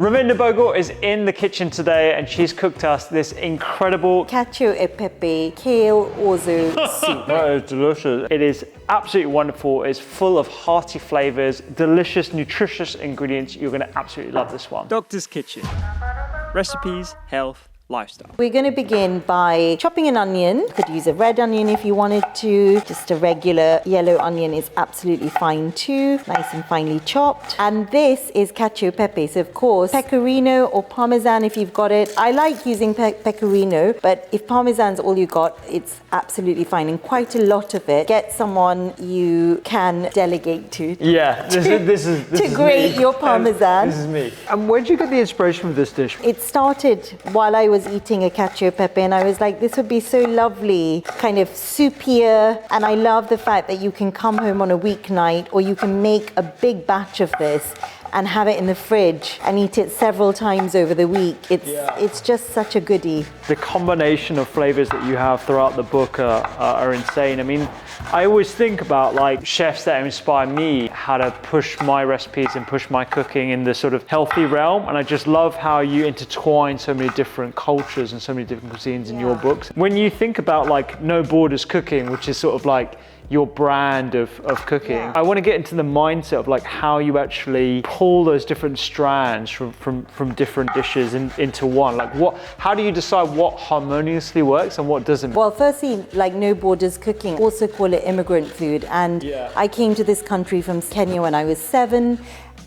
Ravinder Bhogal is in the kitchen today and she's cooked us this incredible Cacio e Pepe Kale Orzo soup. That is delicious. It is absolutely wonderful. It's full of hearty flavors, delicious, nutritious ingredients. You're going to absolutely love this one. Doctor's Kitchen. Recipes, health, lifestyle. We're going to begin by chopping an onion. You could use a red onion if you wanted to. Just a regular yellow onion is absolutely fine too. Nice and finely chopped. And this is cacio pepe. So of course, pecorino or Parmesan if you've got it. I like using pecorino, but if Parmesan's all you got, it's absolutely fine. And quite a lot of it. Get someone you can delegate to. Yeah, this is grate me. your Parmesan. This is me. And where did you get the inspiration for this dish? It started while I was eating a cacio pepe and I was like, this would be so lovely, kind of soupier. And I love the fact that you can come home on a weeknight or you can make a big batch of this and have it in the fridge and eat it several times over the week. It's just such a goodie. The combination of flavors that you have throughout the book are insane. I mean, I always think about like chefs that inspire me, how to push my recipes and push my cooking in the sort of healthy realm. And I just love how you intertwine so many different cultures and so many different cuisines in your books. When you think about like No Borders cooking, which is sort of like your brand of cooking. I want to get into the mindset of like how you actually pull those different strands from different dishes into one. Like how do you decide what harmoniously works and what doesn't? Well, firstly, like No Borders cooking, also call it immigrant food. And I came to this country from Kenya when I was 7.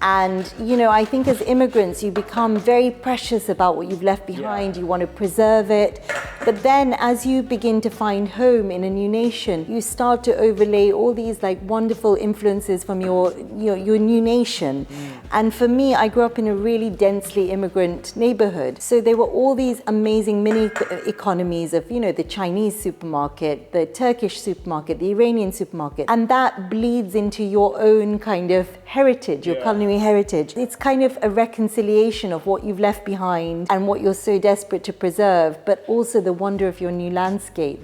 And, you know, I think as immigrants, you become very precious about what you've left behind. You want to preserve it. But then as you begin to find home in a new nation, you start to overlay all these like wonderful influences from your new nation. And for me, I grew up in a really densely immigrant neighborhood. So there were all these amazing mini economies of, you know, the Chinese supermarket, the Turkish supermarket, the Iranian supermarket. And that bleeds into your own kind of heritage, your culinary heritage. It's kind of a reconciliation of what you've left behind and what you're so desperate to preserve, but also the wonder of your new landscape.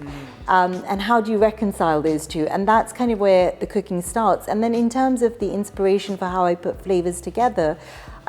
And how do you reconcile those two? And that's kind of where the cooking starts. And then in terms of the inspiration for how I put flavors together,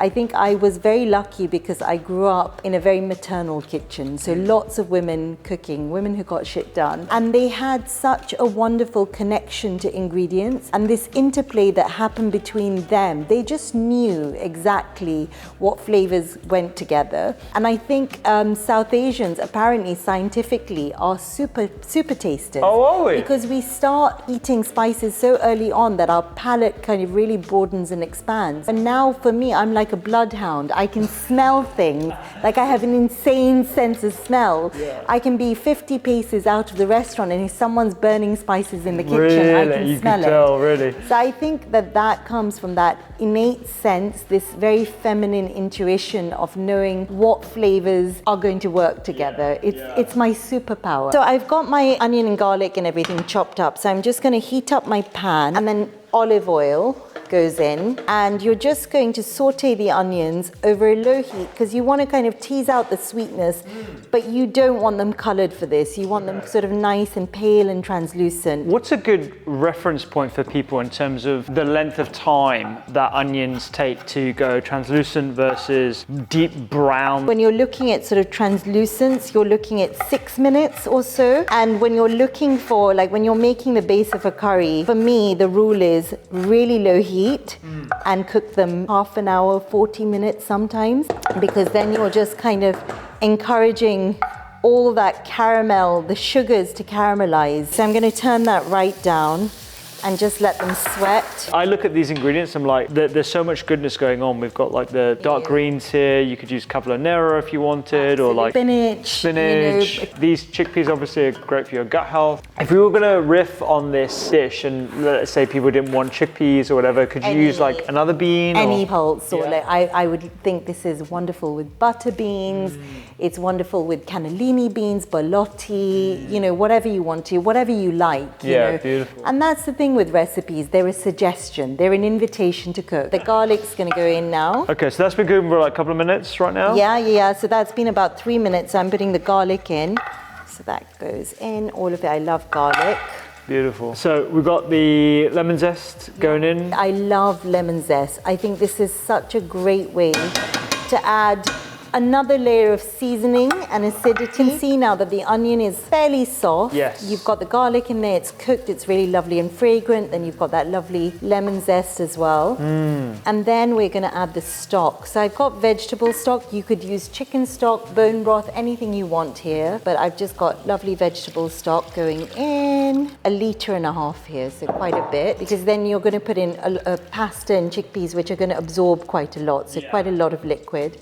I think I was very lucky because I grew up in a very maternal kitchen. So lots of women cooking, women who got shit done. And they had such a wonderful connection to ingredients and this interplay that happened between them. They just knew exactly what flavors went together. And I think South Asians apparently scientifically are super tasters. Oh, are we? Because we start eating spices so early on that our palate kind of really broadens and expands. And now for me, I'm like a bloodhound. I can smell things. Like I have an insane sense of smell. I can be 50 paces out of the restaurant and if someone's burning spices in the kitchen, I can smell it. Tell, really. So I think that comes from that innate sense, this very feminine intuition of knowing what flavors are going to work together. It's my superpower. So I've got my onion and garlic and everything chopped up. So I'm just going to heat up my pan and then olive oil goes in and you're just going to saute the onions over a low heat because you want to kind of tease out the sweetness, but you don't want them colored for this. You want them sort of nice and pale and translucent. What's a good reference point for people in terms of the length of time that onions take to go translucent versus deep brown? When you're looking at sort of translucence, you're looking at 6 minutes or so. And when you're looking for, like when you're making the base of a curry, for me, the rule is really low heat and cook them half an hour, 40 minutes sometimes, because then you're just kind of encouraging all that caramel, the sugars to caramelize. So I'm going to turn that right down and just let them sweat. I look at these ingredients, I'm like, there's so much goodness going on. We've got like the dark greens here. You could use cavolnero if you wanted, or like spinach. You know. These chickpeas obviously are great for your gut health. If we were gonna riff on this dish and let's say people didn't want chickpeas or whatever, could you use like another bean? Any pulse, or like, I would think this is wonderful with butter beans. It's wonderful with cannellini beans, borlotti, you know, whatever you want to, whatever you like. You know? Beautiful. And that's the thing with recipes, they're a suggestion, they're an invitation to cook. The garlic's gonna go in now. Okay, so that's been cooking for like a couple of minutes right now? Yeah, so that's been about 3 minutes. So I'm putting the garlic in. So that goes in, all of it. I love garlic. Beautiful. So we've got the lemon zest going in. I love lemon zest. I think this is such a great way to add another layer of seasoning and acidity. You can see now that the onion is fairly soft. Yes. You've got the garlic in there, it's cooked, it's really lovely and fragrant. Then you've got that lovely lemon zest as well. And then we're going to add the stock. So I've got vegetable stock. You could use chicken stock, bone broth, anything you want here. But I've just got lovely vegetable stock going in. 1.5 litres here, so quite a bit. Because then you're going to put in a pasta and chickpeas, which are going to absorb quite a lot. So quite a lot of liquid.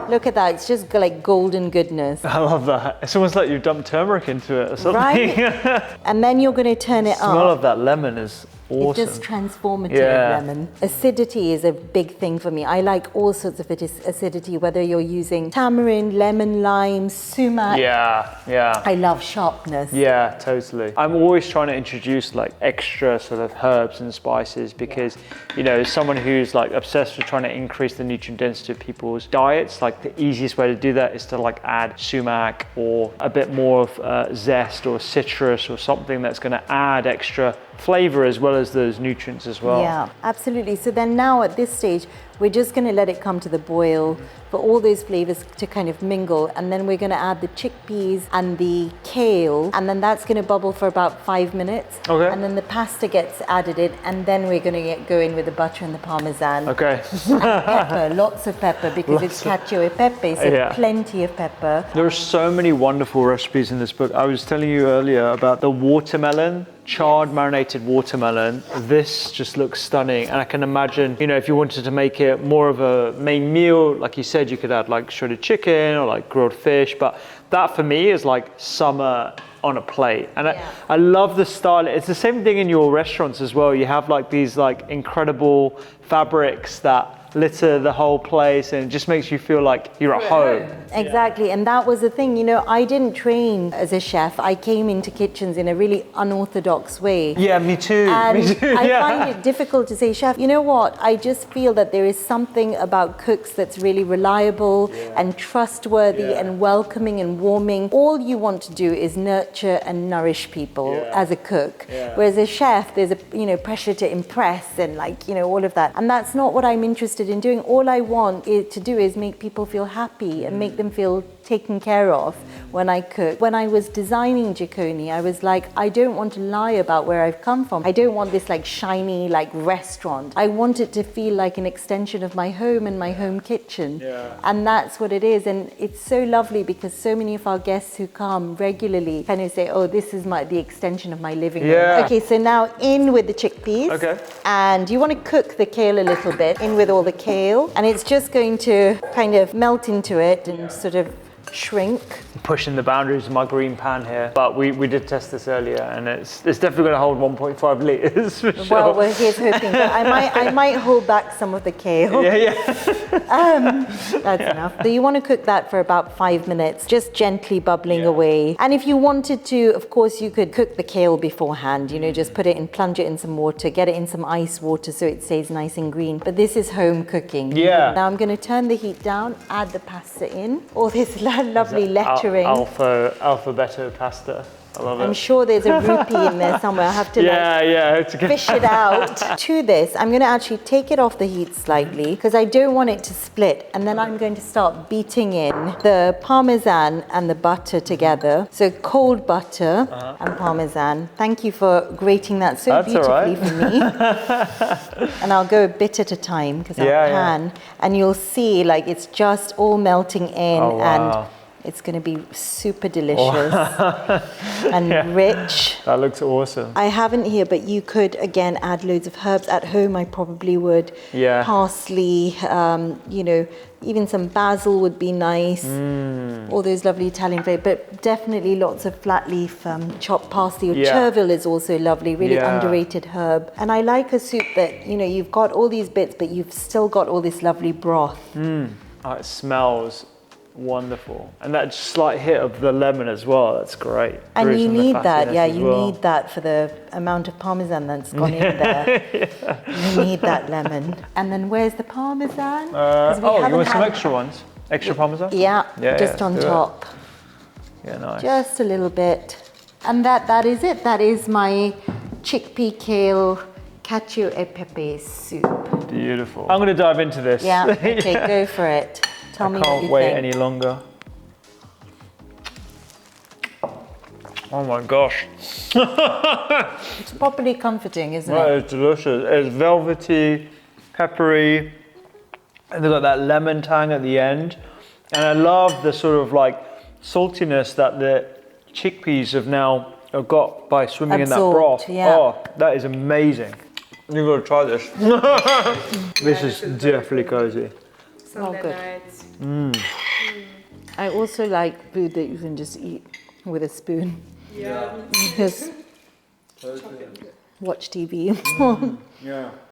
Look at that, it's just like golden goodness. I love that. It's almost like you've dumped turmeric into it or something. Right? And then you're going to turn it The smell up. of that lemon is awesome. It's just transformative lemon. Acidity is a big thing for me. I like all sorts of acidity, whether you're using tamarind, lemon, lime, sumac. Yeah. I love sharpness. Yeah, totally. I'm always trying to introduce like extra sort of herbs and spices because, you know, as someone who's like obsessed with trying to increase the nutrient density of people's diets, like the easiest way to do that is to like add sumac or a bit more of zest or citrus or something that's going to add extra flavor as well as those nutrients as well. Yeah, absolutely. So then now at this stage, we're just going to let it come to the boil for all those flavors to kind of mingle. And then we're going to add the chickpeas and the kale. And then that's going to bubble for about 5 minutes. Okay. And then the pasta gets added in. And then we're going to go in with the butter and the Parmesan. Okay. And pepper, lots of pepper because it's Cacio e Pepe, so plenty of pepper. There are so many wonderful recipes in this book. I was telling you earlier about the watermelon, charred marinated watermelon. This just looks stunning. And I can imagine, you know, if you wanted to make it more of a main meal, like you said, you could add like shredded chicken or like grilled fish. But that for me is like summer on a plate. And I love the style. It's the same thing in your restaurants as well. You have like these like incredible fabrics that litter the whole place and it just makes you feel like you're at home. Exactly, and that was the thing, you know, I didn't train as a chef. I came into kitchens in a really unorthodox way. Yeah, me too. And me too. I find it difficult to say, chef, you know what, I just feel that there is something about cooks that's really reliable and trustworthy and welcoming and warming. All you want to do is nurture and nourish people as a cook. Whereas a chef, there's a, you know, pressure to impress and like, you know, all of that. And that's not what I'm interested in doing. All I want to do is make people feel happy and make them feel taken care of when I cook. When I was designing Jikoni, I was like, I don't want to lie about where I've come from. I don't want this like shiny like restaurant. I want it to feel like an extension of my home and my home kitchen. And that's what it is. And it's so lovely because so many of our guests who come regularly kind of say, oh, this is the extension of my living room. Okay, so now in with the chickpeas. Okay. And you want to cook the kale a little bit, in with all the kale. And it's just going to kind of melt into it and sort of shrink. Pushing the boundaries of my green pan here, but we did test this earlier and it's definitely going to hold 1.5 litres for sure. Well, here's hoping, but I might hold back some of the kale. That's enough. So you want to cook that for about 5 minutes, just gently bubbling away. And if you wanted to, of course, you could cook the kale beforehand, you know, just put it in, plunge it in some water, get it in some ice water so it stays nice and green. But this is home cooking. Now I'm going to turn the heat down, add the pasta in, all this lovely lettering. Alphabetto pasta. I love it. I'm sure there's a rupee in there somewhere. I have to fish it out. To this, I'm going to actually take it off the heat slightly because I don't want it to split. And then I'm going to start beating in the Parmesan and the butter together. So cold butter and Parmesan. Thank you for grating that so beautifully for me. And I'll go a bit at a time because I can. And you'll see like it's just all melting in and it's going to be super delicious and rich. That looks awesome. I haven't here, but you could, again, add loads of herbs. At home, I probably would. Parsley, you know, even some basil would be nice. All those lovely Italian flavors, but definitely lots of flat leaf chopped parsley or chervil is also lovely, really underrated herb. And I like a soup that, you know, you've got all these bits, but you've still got all this lovely broth. Oh, it smells wonderful, and that slight hit of the lemon as well, that's great. And you need that, you need that for the amount of Parmesan that's gone in there. You need that lemon. And then where's the Parmesan? You want some extra ones? Extra Parmesan? Just on top. Nice. Just a little bit. And that is it. That is my chickpea kale Cacio e Pepe soup. Beautiful. I'm going to dive into this. Okay, go for it. Tell me I what can't you wait think. any longer. Oh my gosh. It's properly comforting, isn't That it? is delicious. It's velvety, peppery, and they've got that lemon tang at the end. And I love the sort of like saltiness that the chickpeas have now got by swimming in that broth. Yeah. Oh, that is amazing. You've got to try this. This is definitely cozy. Oh, good. Nights. I also like food that you can just eat with a spoon. Yeah. Just watch TV. Yeah.